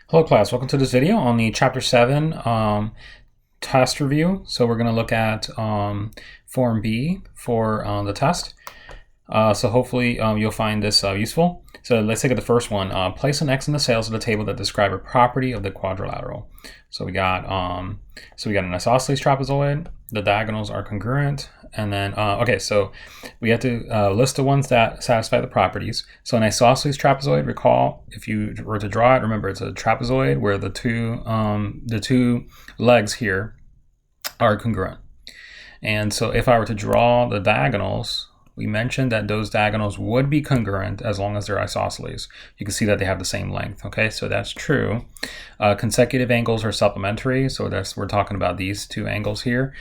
Hello class, welcome to this video on the chapter 7 test review. So we're going to look at form B for the test. So hopefully you'll find this useful. So let's take the first one. Place an X in the cells of the table that describe a property of the quadrilateral. So we got an isosceles trapezoid. The diagonals are congruent, and then okay, so we have to list the ones that satisfy the properties. So an isosceles trapezoid, recall if you were to draw it, remember it's a trapezoid where the two legs here are congruent. And so if I were to draw the diagonals, we mentioned that those diagonals would be congruent as long as they're isosceles. You can see that they have the same length. Okay, so that's true. Consecutive angles are supplementary, so we're talking about these two angles here.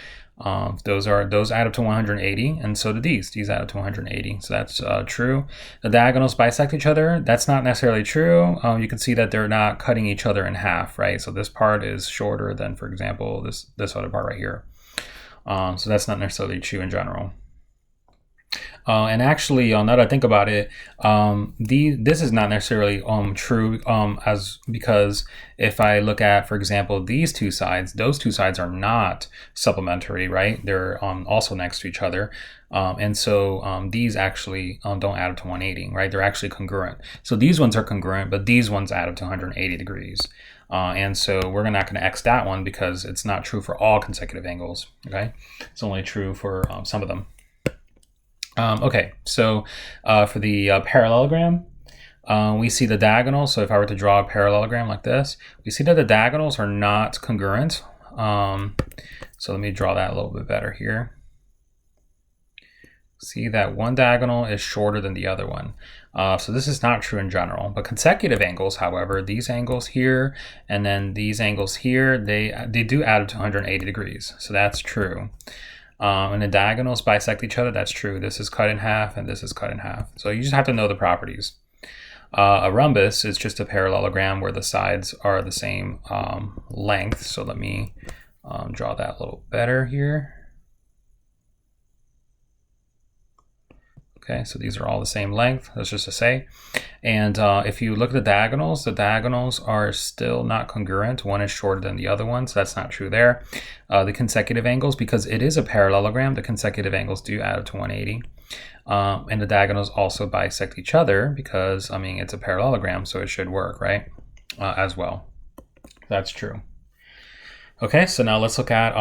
Those add up to 180, and so do these. These add up to 180, so that's true. The diagonals bisect each other. That's not necessarily true. You can see that they're not cutting each other in half, right? So this part is shorter than, for example, this other part right here. So that's not necessarily true in general. And actually, now that I think about it, this is not necessarily true because if I look at, for example, these two sides, those two sides are not supplementary, right? They're also next to each other. And so these actually don't add up to 180, right? They're actually congruent. So these ones are congruent, but these ones add up to 180 degrees. And so we're not going to X that one because it's not true for all consecutive angles, okay? It's only true for some of them. Okay, so for the parallelogram, we see the diagonals. So if I were to draw a parallelogram like this, we see that the diagonals are not congruent. So let me draw that a little bit better here. See that one diagonal is shorter than the other one. So this is not true in general, but consecutive angles, however, these angles here and then these angles here, they do add up to 180 degrees. So that's true. And the diagonals bisect each other. That's true. This is cut in half and this is cut in half. So you just have to know the properties. A rhombus is just a parallelogram where the sides are the same length. So let me draw that a little better here. Okay, so these are all the same length, that's just to say. And if you look at the diagonals are still not congruent. One is shorter than the other one, so that's not true there. The consecutive angles, because it is a parallelogram, the consecutive angles do add up to 180. And the diagonals also bisect each other because, I mean, it's a parallelogram, so it should work, right? As well. That's true. Okay, so now let's look at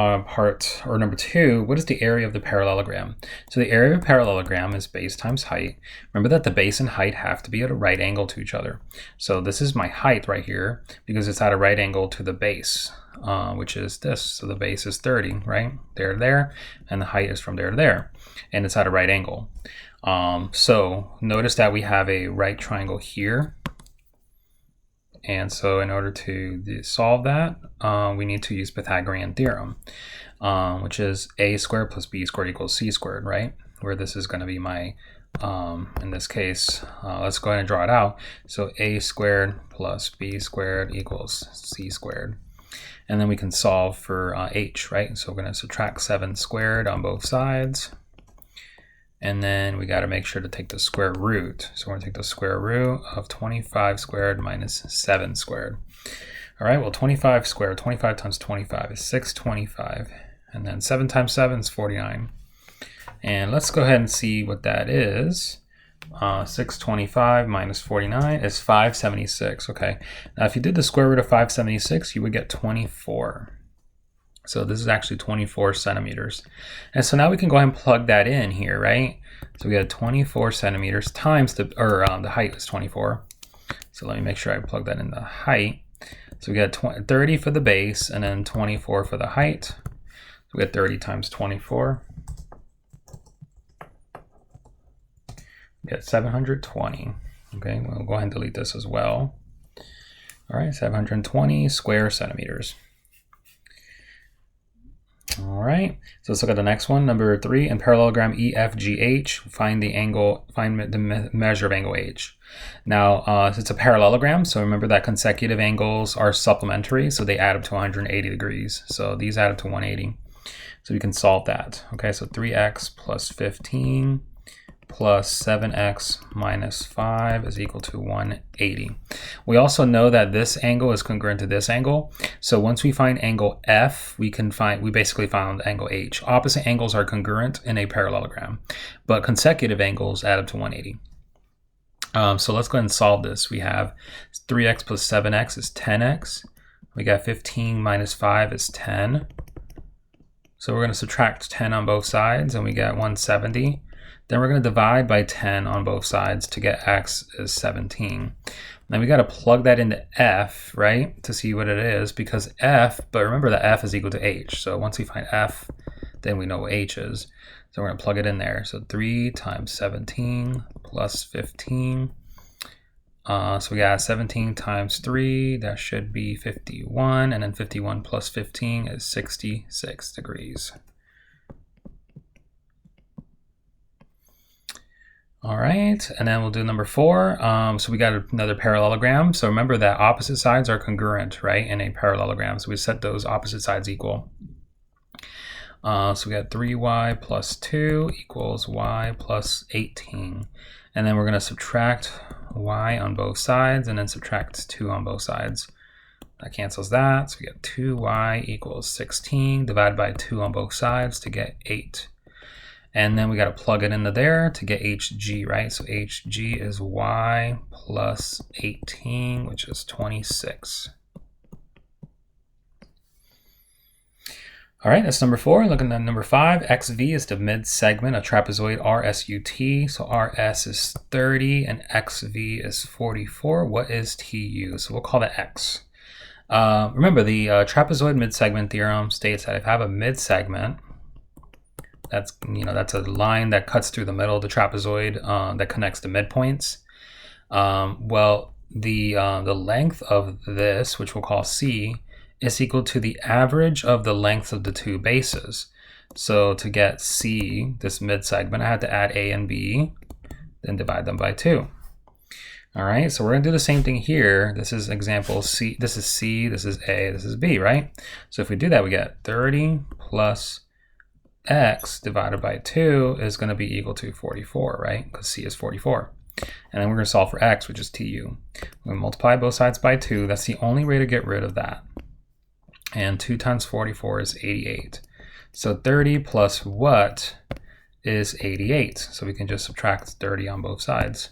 number 2. What is the area of the parallelogram? So the area of a parallelogram is base times height. Remember that the base and height have to be at a right angle to each other. So this is my height right here because it's at a right angle to the base, which is this. So the base is 30, right? There to there, and the height is from there to there, and it's at a right angle. So notice that we have a right triangle here. And so in order to solve that, we need to use Pythagorean theorem, which is a squared plus b squared equals c squared, right? Where this is going to be my, in this case, let's go ahead and draw it out. So a squared plus b squared equals c squared. And then we can solve for h, right? So we're going to subtract 7 squared on both sides. And then we got to make sure to take the square root. So we're going to take the square root of 25 squared minus 7 squared. All right, well, 25 squared, 25 times 25 is 625. And then 7 times 7 is 49. And let's go ahead and see what that is. 625 minus 49 is 576. Okay, now if you did the square root of 576, you would get 24. So this is actually 24 centimeters. And so now we can go ahead and plug that in here, right? So we got 24 centimeters times the height is 24. So let me make sure I plug that in the height. So we got 30 for the base and then 24 for the height. So we got 30 times 24. We got 720. Okay, we'll go ahead and delete this as well. All right, 720 square centimeters. All right, so let's look at the next one, number 3. In parallelogram EFGH, find the measure of angle H. Now, it's a parallelogram, so remember that consecutive angles are supplementary, so they add up to 180 degrees. So these add up to 180. So we can solve that. Okay, so 3x plus 15 plus 7x minus 5 is equal to 180. We also know that this angle is congruent to this angle. So once we find angle F, we basically found angle H. Opposite angles are congruent in a parallelogram, but consecutive angles add up to 180. So let's go ahead and solve this. We have 3x plus 7x is 10x. We got 15 minus 5 is 10. So we're going to subtract 10 on both sides, and we get 170. Then we're going to divide by 10 on both sides to get x is 17. Now we got to plug that into f, right, to see what it is, because f, but remember that f is equal to h. So once we find f, then we know what h is. So we're going to plug it in there. So 3 times 17 plus 15. So we got 17 times 3, that should be 51, and then 51 plus 15 is 66 degrees. All right, and then we'll do number 4. So we got another parallelogram. So remember that opposite sides are congruent, right, in a parallelogram. So we set those opposite sides equal. So we got 3y plus 2 equals y plus 18. And then we're going to subtract y on both sides and then subtract 2 on both sides. That cancels that. So we get 2y equals 16 divided by 2 on both sides to get 8. And then we got to plug it into there to get hg, right? So hg is y plus 18, which is 26. All right, that's number 4. Looking at number 5, xv is the mid-segment of trapezoid RSUT. So RS is 30 and xv is 44. What is TU? So we'll call that x. Remember, the trapezoid mid-segment theorem states that if I have a mid-segment, that's a line that cuts through the middle of the trapezoid that connects the midpoints. Well, the length of this, which we'll call C, is equal to the average of the length of the two bases. So to get C, this mid-segment, I had to add A and B, then divide them by 2. All right, so we're going to do the same thing here. This is example C, this is C, this is A, this is B, right? So if we do that, we get 30 plus x divided by 2 is going to be equal to 44, right? Because C is 44. And then we're going to solve for x, which is TU. We're going to multiply both sides by 2. That's the only way to get rid of that. And 2 times 44 is 88. So 30 plus what is 88? So we can just subtract 30 on both sides.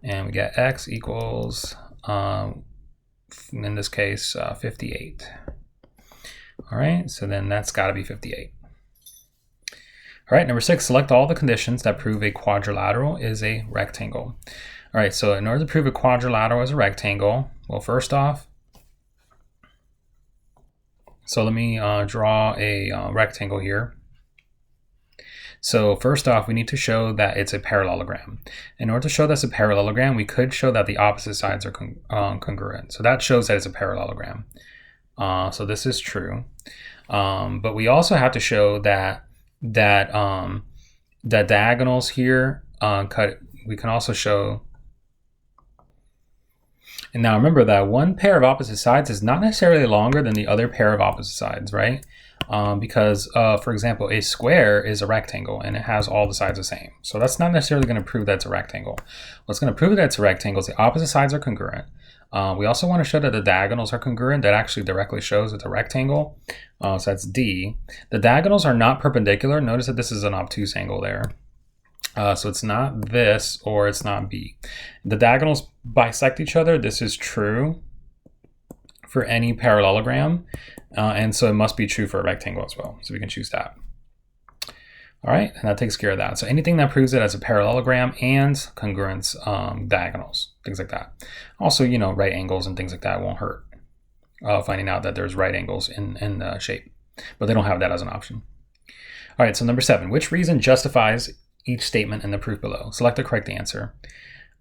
And we get x equals, in this case, 58. All right, so then that's got to be 58. All right, number 6, select all the conditions that prove a quadrilateral is a rectangle. All right, so in order to prove a quadrilateral is a rectangle, well, first off, so let me draw a rectangle here. So first off, we need to show that it's a parallelogram. In order to show that's a parallelogram, we could show that the opposite sides are congruent. So that shows that it's a parallelogram. So this is true. But we also have to show that diagonals here we can also show. And now remember that one pair of opposite sides is not necessarily longer than the other pair of opposite sides, right? Because, for example, a square is a rectangle and it has all the sides the same. So that's not necessarily going to prove that it's a rectangle. What's going to prove that it's a rectangle is the opposite sides are congruent. We also want to show that the diagonals are congruent. That actually directly shows it's a rectangle. So that's D. The diagonals are not perpendicular. Notice that this is an obtuse angle there. So it's not this or it's not B. The diagonals bisect each other. This is true for any parallelogram. And so it must be true for a rectangle as well. So we can choose that. All right, and that takes care of that. So anything that proves it as a parallelogram and congruence diagonals, things like that. Also, right angles and things like that won't hurt. Finding out that there's right angles in the shape, but they don't have that as an option. All right, so number 7, which reason justifies each statement in the proof below? Select the correct answer.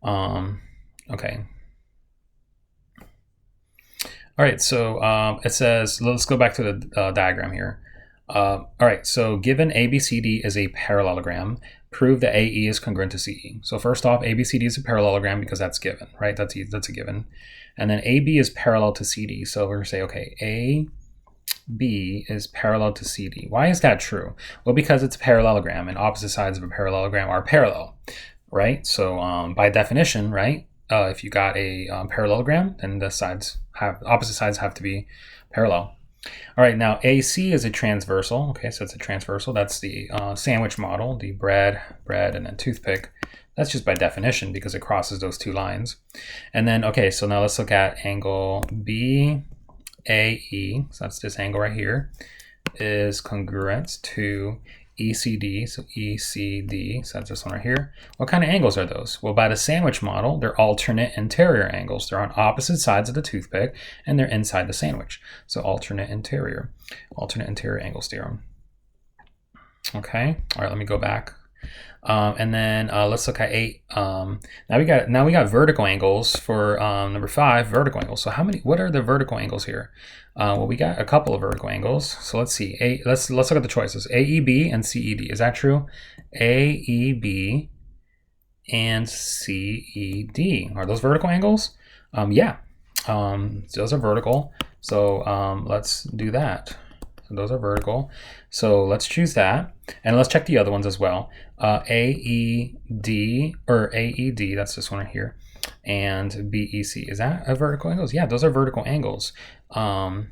Okay. All right, so it says, let's go back to the diagram here. All right, so given ABCD is a parallelogram, prove that AE is congruent to CE. So first off, ABCD is a parallelogram because that's given, right? That's a given. And then AB is parallel to CD. So we're going to say, okay, A B is parallel to CD. Why is that true? Well, because it's a parallelogram, and opposite sides of a parallelogram are parallel, right? So by definition, right, if you got a parallelogram, then the opposite sides have to be parallel. All right, now AC is a transversal. Okay, so it's a transversal. That's the sandwich model, the bread, and then toothpick. That's just by definition because it crosses those two lines. And then, okay, so now let's look at angle BAE. So that's this angle right here, is congruent to ECD. So ECD, so that's this one right here. What kind of angles are those? Well, by the sandwich model, they're alternate interior angles. They're on opposite sides of the toothpick, and they're inside the sandwich. So alternate interior angles theorem. Okay, all right, let me go back. And then let's look at 8. Now we got vertical angles for number 5, vertical angles. So what are the vertical angles here? Well, we got a couple of vertical angles. So let's see. Let's look at the choices. AEB and CED. Is that true? AEB and CED. Are those vertical angles? Yeah. Those are vertical. So let's do that. So those are vertical. So let's choose that. And let's check the other ones as well. AED, or AED, that's this one right here, and BEC. Is that a vertical angles? Yeah, those are vertical angles. So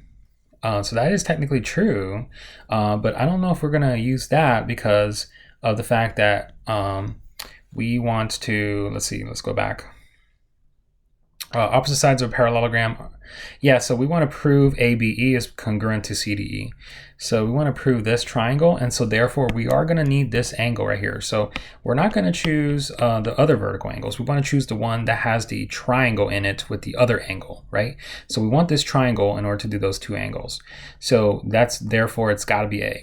that is technically true, but I don't know if we're going to use that because of the fact that we want to, let's go back. Opposite sides of a parallelogram. Yeah, so we want to prove ABE is congruent to CDE. So we want to prove this triangle, and so therefore we are going to need this angle right here. So we're not going to choose the other vertical angles. We want to choose the one that has the triangle in it with the other angle, right? So we want this triangle in order to do those two angles. So therefore it's got to be A.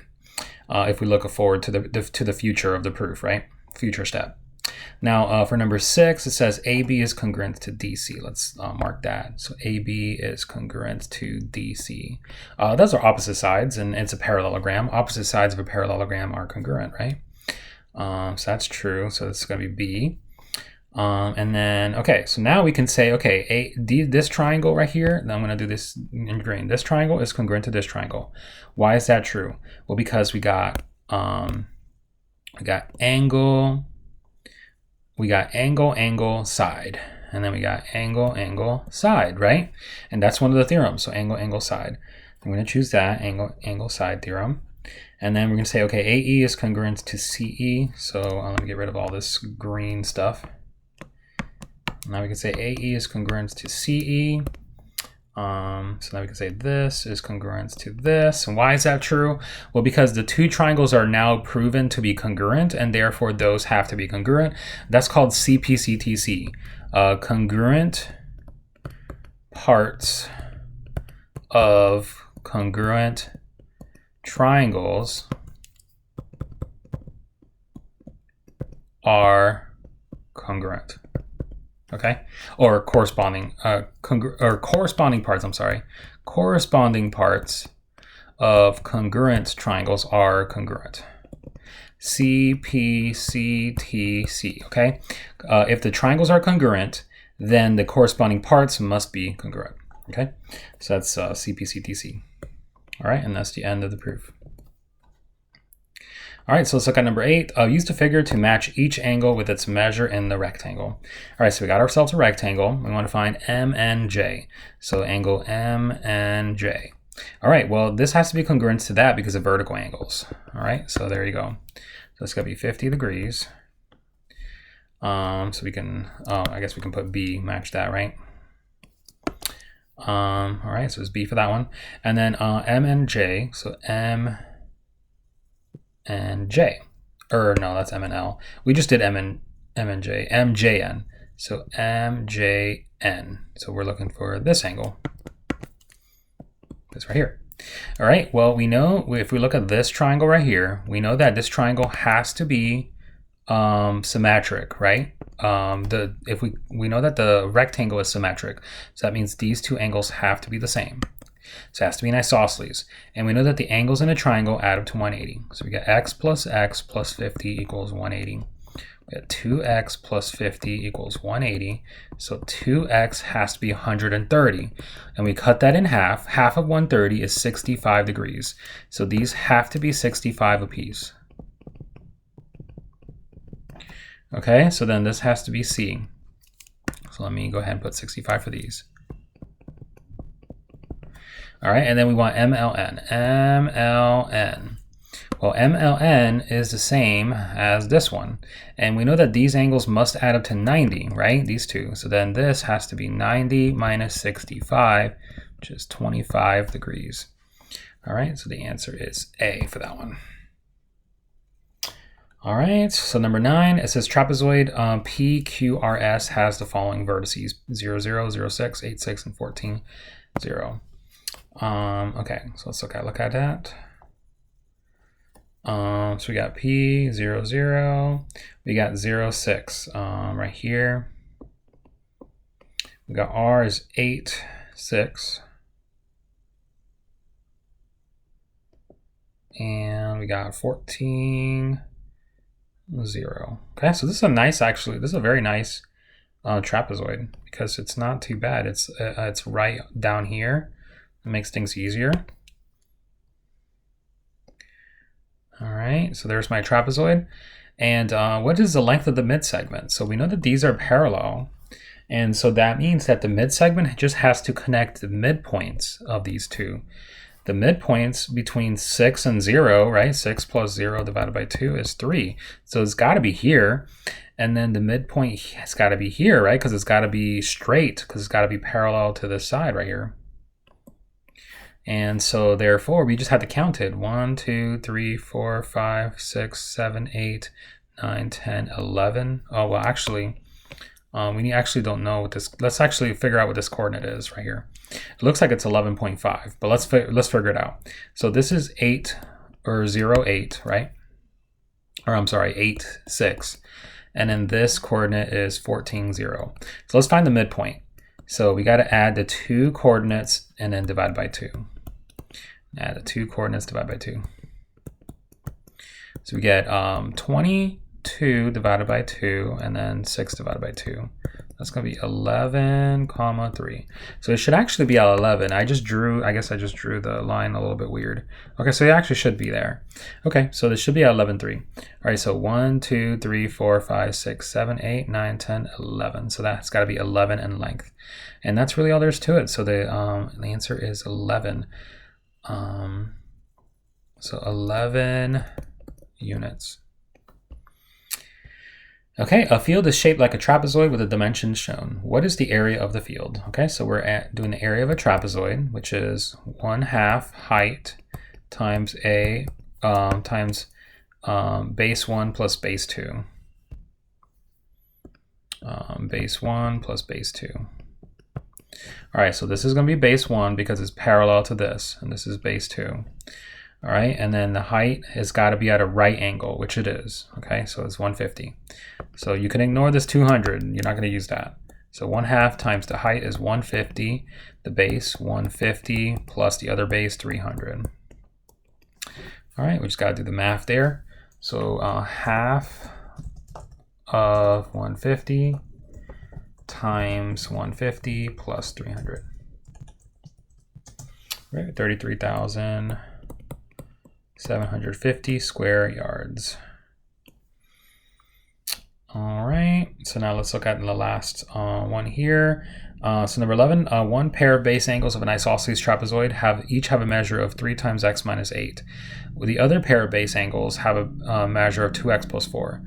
If we look forward to the future of the proof, right? Future step. Now, for number 6, it says AB is congruent to DC. Let's mark that. So AB is congruent to DC. Those are opposite sides, and it's a parallelogram. Opposite sides of a parallelogram are congruent, right? So that's true. So it's going to be B. And then, okay, so now we can say, okay, this triangle right here, then I'm going to do this in green. This triangle is congruent to this triangle. Why is that true? Well, because we got angle. We got angle, side, and then we got angle, side, right? And that's one of the theorems, so angle, side. I'm going to choose that, angle, side theorem. And then we're going to say, okay, AE is congruent to CE, so let me get rid of all this green stuff. Now we can say AE is congruent to CE. So now we can say this is congruent to this. And why is that true? Well, because the two triangles are now proven to be congruent, and therefore those have to be congruent. That's called CPCTC. Congruent parts of congruent triangles are congruent. Okay, or corresponding parts. I'm sorry, corresponding parts of congruent triangles are congruent. CPCTC. Okay, if the triangles are congruent, then the corresponding parts must be congruent. Okay, so that's CPCTC. All right, and that's the end of the proof. All right, so let's look at number 8. Use the figure to match each angle with its measure in the rectangle. All right, so we got ourselves a rectangle. We want to find M and J. So angle M and J. All right, well, this has to be congruent to that because of vertical angles. All right, so there you go. So it's going to be 50 degrees. So we can, I guess we can put B, match that, right? All right, so it's B for that one. And then M and J, so M and J, or no, that's M and L. We just did M and J, MJN. So MJN. So we're looking for this angle, this right here. All right, well, we know if we look at this triangle right here, we know that this triangle has to be symmetric, right? We know that the rectangle is symmetric, so that means these two angles have to be the same. So it has to be an isosceles. And we know that the angles in a triangle add up to 180. So we get x plus 50 equals 180. We got 2x plus 50 equals 180. So 2x has to be 130. And we cut that in half. Half of 130 is 65 degrees. So these have to be 65 apiece. Okay, so then this has to be C. So let me go ahead and put 65 for these. All right, and then we want MLN. MLN. Well, MLN is the same as this one. And we know that these angles must add up to 90, right? These two. So then this has to be 90 minus 65, which is 25 degrees. All right, so the answer is A for that one. All right, so number 9, it says trapezoid PQRS has the following vertices: 0, 0, 0, 6, 8, 6, and 14, 0. Okay, so let's look at that. So we got P, 0, 0. We got 0, 6 right here. We got R is 8, 6. And we got 14, 0. Okay, so this is a nice, actually, this is a very nice trapezoid because it's not too bad. It's right down here. It makes things easier. All right, so there's my trapezoid. And what is the length of the mid-segment? So we know that these are parallel. And so that means that the mid-segment just has to connect the midpoints of these two. The midpoints between 6 and 0, right? 6 plus 0 divided by 2 is 3. So it's got to be here. And then the midpoint has got to be here, right? Because it's got to be straight, because it's got to be parallel to this side right here. And so therefore, we just have to count it. 1, 2, 3, 4, 5, 6, 7, 8, 9, 10, 11. Oh, well, actually, we actually don't know what this, let's actually figure out what this coordinate is right here. It looks like it's 11.5, but let's figure it out. So this is 8 or 0, 8, right? Or I'm sorry, 8, 6. And then this coordinate is 14, 0. So let's find the midpoint. So we got to add the two coordinates and then divide by 2. Add the two coordinates, divide by 2. So we get 22 divided by 2 and then 6 divided by 2. That's going to be 11, 3. So it should actually be at 11. I guess I just drew the line a little bit weird. Okay, so it actually should be there. Okay, so this should be at 11.3. All right, so 1, 2, 3, 4, 5, 6, 7, 8, 9, 10, 11. So that's got to be 11 in length. And that's really all there is to it. So the answer is 11. So 11 units. Okay, a field is shaped like a trapezoid with the dimensions shown. What is the area of the field? Okay, so we're doing the area of a trapezoid, which is 1/2 height times a times base 1 plus base 2. Base 1 plus base 2. All right, so this is going to be base 1 because it's parallel to this, and this is base 2. All right, and then the height has got to be at a right angle, which it is. Okay, so it's 150. So you can ignore this 200. You're not going to use that. So 1/2 times the height is 150. The base 150 plus the other base 300. All right, we just got to do the math there. So half of 150 times 150 plus 300. Right, 33,750 square yards. All right, so now let's look at the last one here. So number 11, one pair of base angles of an isosceles trapezoid each have a measure of 3 times x minus 8. The other pair of base angles have a measure of 2x plus 4.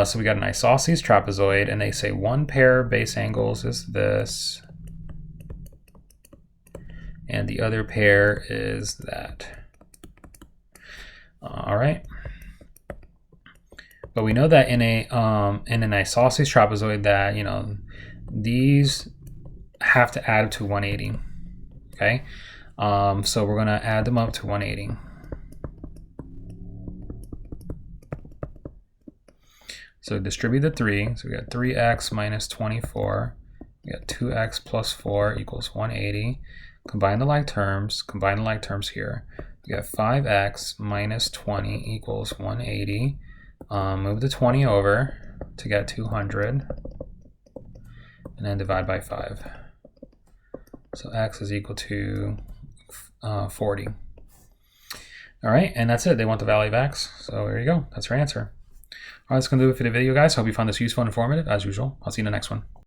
So we got an isosceles trapezoid, and they say one pair of base angles is this, and the other pair is that. All right. But we know that in an isosceles trapezoid that, you know, these have to add up to 180. Okay. So we're going to add them up to 180. So distribute the 3. So we got 3x minus 24. We got 2x plus 4 equals 180. Combine the like terms. Combine the like terms here. We got 5x minus 20 equals 180. Move the 20 over. to get 200, and then divide by 5. So x is equal to 40. All right, and that's it. They want the value of x. So there you go. That's your answer. All right, that's going to do it for the video, guys. Hope you found this useful and informative. As usual, I'll see you in the next one.